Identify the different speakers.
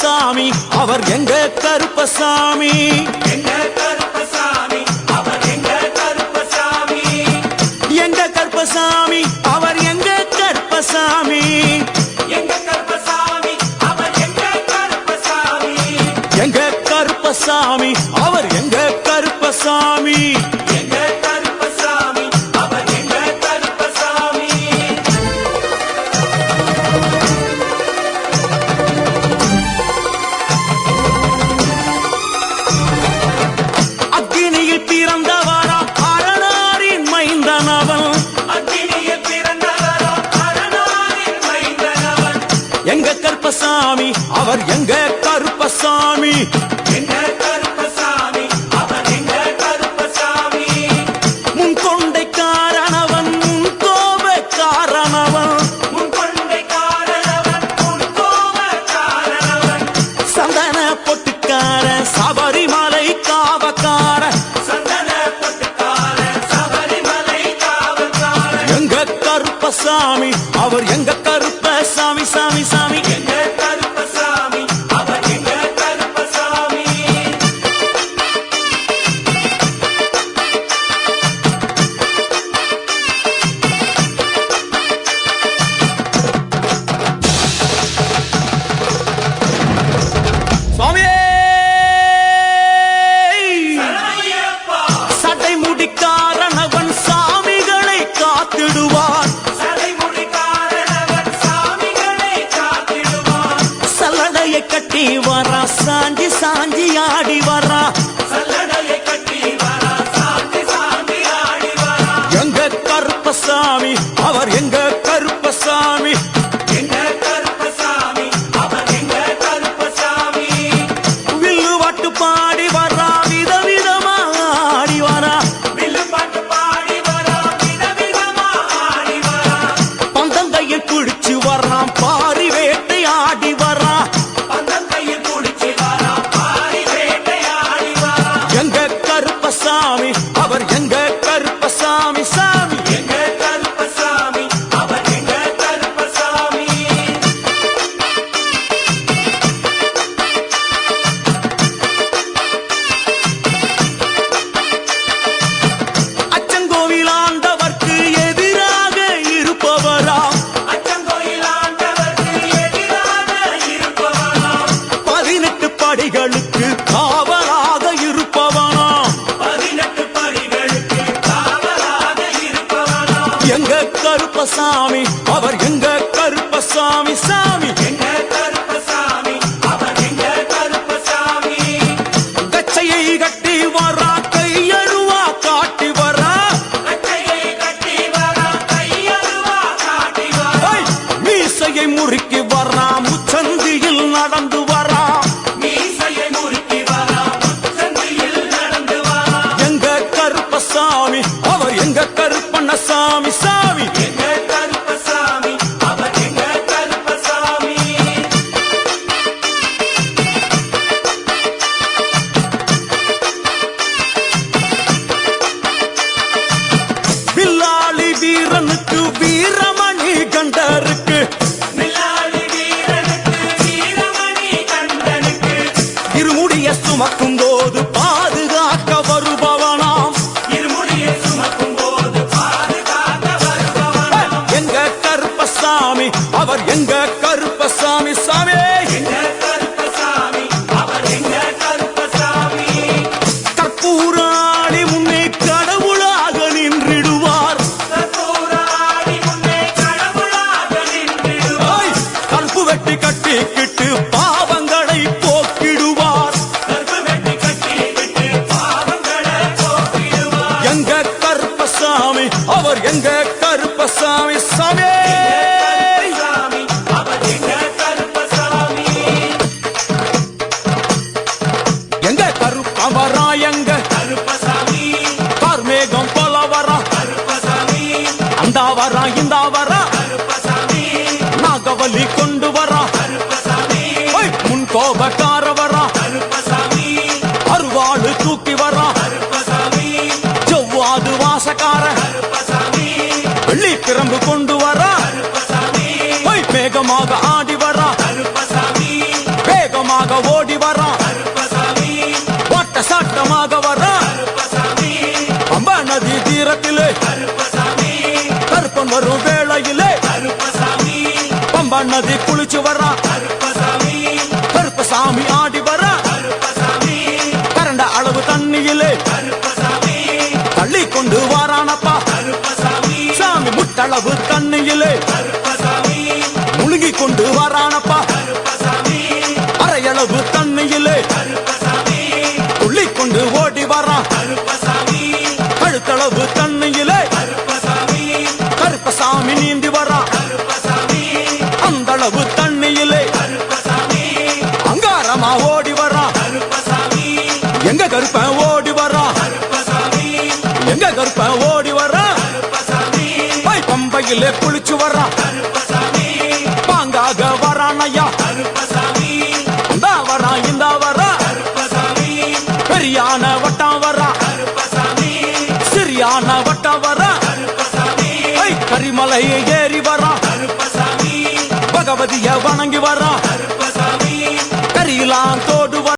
Speaker 1: கருப்பசாமி அவர் எங்க கருப்பசாமி
Speaker 2: எங்க கருப்பசாமி அவர் எங்க கருப்பசாமி
Speaker 1: எங்க கருப்பசாமி அவர் எங்க கருப்பசாமி
Speaker 2: எங்க கருப்பசாமி அவர் எங்க கருப்பசாமி
Speaker 1: எங்க கருப்பசாமி அவர் எங்க கருப்பசாமி
Speaker 2: எங்க கருப்பசாமி அவர் எங்க கருப்பசாமி
Speaker 1: அக்கினியில் பிறந்தவரா அரணாரின் மைந்தனவன்
Speaker 2: அக்கினியில் பிறந்தவரா அரணாரின் மைந்தனவன்
Speaker 1: எங்க கருப்பசாமி அவர் எங்க கருப்பசாமி
Speaker 2: எங்க கருப்பசாமி அவர் எங்க கருப்பசாமி
Speaker 1: முன் கொண்டை காரணவன் முன் கோப காரணவன்
Speaker 2: முன் கொண்டை காரணவன் முன் கோப காரணவன்
Speaker 1: சந்தன பொட்டுக்கார சபரிமலை காவக்கார
Speaker 2: சந்தன பொட்டுக்கார சபரிமலை காவல்கார
Speaker 1: எங்க கருப்பசாமி அவர் எங்க கருப்பசாமி சாமி சாமி
Speaker 2: எங்க கருப்பசாமி அவர் எங்க கருப்பசாமி
Speaker 1: சுவாமியே
Speaker 2: ஐயப்பா
Speaker 1: சடைமுடி காரணவன் சாமிகளை காத்திடுவான்
Speaker 2: சடைமுடி காரணவன் சாமிகளை காத்திடுவான்
Speaker 1: சல்லடையை கட்டி வரா சாஞ்சி சாஞ்சி ஆடி வரா
Speaker 2: சல்லடையை கட்டி வரா சாந்தி சாந்தி ஆடி வரா
Speaker 1: எங்க கருப்பசாமி அவர் எங்க கருப்பசாமி
Speaker 2: எங்க கருப்பசாமி அவர் எங்க கருப்பசாமி
Speaker 1: வில்லு வாட்டு பாடி வரா விதவிதமா ஆடி வரா
Speaker 2: வில்லு பாட்டு பாடி வரா விதவிதமா ஆடி வரா
Speaker 1: பந்தங்கையில் குடிச்சு வர்றான் பாரி வேட்டை ஆடி வரா
Speaker 2: பந்தங்கையில் குடிச்சு வரா பாரி வேட்டையாடி வரா
Speaker 1: எங்க கருப்பசாமி அவர் எங்க கருப்பசாமி சாமி
Speaker 2: எங்க கருப்பசாமி அவர் எங்க கருப்பசாமி
Speaker 1: அச்சங்கோவில் ஆண்டவர்க்கு எதிராக இருப்பவரா
Speaker 2: அச்சங்கோயில் ஆண்டவருக்கு எதிராக இருப்பவனாம்
Speaker 1: 18 படிகளுக்கு காவலாக இருப்பவனா
Speaker 2: 18 படிகளுக்கு காவலாக இருப்பவனாம்
Speaker 1: எங்க கருப்பசாமி அவர் எங்க கருப்பசாமி சாமி
Speaker 2: எங்க கருப்பசாமி அவர் எங்க கருப்பசாமி
Speaker 1: கச்சையை கட்டி வரா கையழுவா காட்டி வரா
Speaker 2: கட்டையை கட்டி வரா கையருவா காட்டி வரா
Speaker 1: ஐ! மீசையை முறுக்கி வரா முச்சந்தியில் நடந்து வரா
Speaker 2: மீசையை முறுக்கி வரா முச்சந்தியில் நடந்து வரா
Speaker 1: எங்க கருப்பசாமி அவர் எங்க கருப்பண்ணசாமி சாமி
Speaker 2: எங்க கருப்பசாமி அவர் எங்க கருப்பசாமி
Speaker 1: வில்லாளி வீரனுக்கு வீரமணி கண்டருக்கு
Speaker 2: மில்லாளி வீரனுக்கு வீரமணி கண்டனுக்கு
Speaker 1: இருமுடிய சுமக்கும் போது பாதுகாக்க வருபவனாம்
Speaker 2: இருமுடியை சுமக்கும் போது பாதுகாக்க வருபவனாம்
Speaker 1: எங்க கருப்பசாமி அவர் எங்க கருப்பசாமி சாமி
Speaker 2: எங்க கருப்பசாமி அவர் எங்க கருப்பசாமி
Speaker 1: கற்பூராளி முன்னே கடவுளாக நின்றிடுவார்
Speaker 2: கற்பூராடி முன்னே கடவுளாக நின்றிடுவார்
Speaker 1: ஐ! கற்பு வெட்டி கட்டிக்கிட்டு பாவங்களை போக்கிடுவார்
Speaker 2: கற்பு வெட்டி கட்டி விட்டு பாவங்களை போக்கிடுவார்
Speaker 1: எங்க கருப்பசாமி அவர் எங்க கருப்பசாமி சாமி
Speaker 2: கருப்பசாமி அவர் எங்க கருப்பசாமி
Speaker 1: எங்க கருப்பவரா எங்க
Speaker 2: கருப்பசாமி
Speaker 1: கார்மேகம் போல வரா
Speaker 2: கருப்பசாமி
Speaker 1: அந்த வரா இந்த வரா
Speaker 2: கருப்பசாமி
Speaker 1: நாகவல்லி கொண்டு வரா
Speaker 2: கருப்பசாமி
Speaker 1: ஐ! முன் கோபக்கார வரா
Speaker 2: கருப்பசாமி
Speaker 1: அருவாடு தூக்கி வரா
Speaker 2: கருப்பசாமி
Speaker 1: ஜவ்வாது வாசக்கார
Speaker 2: கருப்பசாமி
Speaker 1: வெள்ளி பிரம்பு கொண்டு வரா
Speaker 2: கருப்பசாமி
Speaker 1: வேகமாக ஆடி வரா
Speaker 2: கருப்பசாமி
Speaker 1: வேகமாக வேகமாக வரா
Speaker 2: கருப்பசாமி
Speaker 1: பம்பா நதி தீரத்திலே
Speaker 2: கருப்பசாமி
Speaker 1: கருப்பன் வரும் வேளையிலே
Speaker 2: கருப்பசாமி
Speaker 1: பம்பா நதி குளிச்சு வரா
Speaker 2: கருப்பசாமி
Speaker 1: கருப்பசாமி ஆடி வரா
Speaker 2: கருப்பசாமி
Speaker 1: கரண்ட அளவு தண்ணியிலே
Speaker 2: கருப்பசாமி
Speaker 1: தள்ளி கொண்டு வாரானப்பா
Speaker 2: கருப்பசாமி
Speaker 1: சாமி முட்டளவு தண்ணியிலே
Speaker 2: கருப்பசாமி
Speaker 1: முழுகி கொண்டு வாரானப்பா
Speaker 2: கருப்பசாமி
Speaker 1: அரையளவு தண்ணியிலே
Speaker 2: கருப்பசாமி
Speaker 1: துள்ளி கொண்டு ஓடி வரா
Speaker 2: கருப்பசாமி
Speaker 1: கழுத்தளவு தண்ணியிலே
Speaker 2: கருப்பசாமி
Speaker 1: கருப்பசாமி நீந்தி வரா
Speaker 2: கருப்பசாமி
Speaker 1: அந்த அளவு தண்ணியிலே
Speaker 2: கருப்பசாமி
Speaker 1: அங்காரமா ஓடி வரா
Speaker 2: கருப்பசாமி
Speaker 1: எங்க கருப்பன் ஓடி வரா
Speaker 2: கருப்பசாமி
Speaker 1: எங்க கருப்பன் ஓடி வரா
Speaker 2: கருப்பசாமி
Speaker 1: பம்பையிலே குளிச்சு வரா
Speaker 2: கருப்பசாமி
Speaker 1: பாங்காக வரானையா
Speaker 2: கருப்பசாமி
Speaker 1: இந்த வரா இந்த வரா
Speaker 2: கருப்பசாமி
Speaker 1: பெரியான வட்டம் வரா
Speaker 2: கருப்பசாமி
Speaker 1: சிறியான வட்டம் வரா
Speaker 2: கருப்பசாமி
Speaker 1: கரிமலை ஏறி வரா
Speaker 2: கருப்பசாமி
Speaker 1: பகவதிய வணங்கி வரா
Speaker 2: கருப்பசாமி
Speaker 1: கரியலாம் தோழி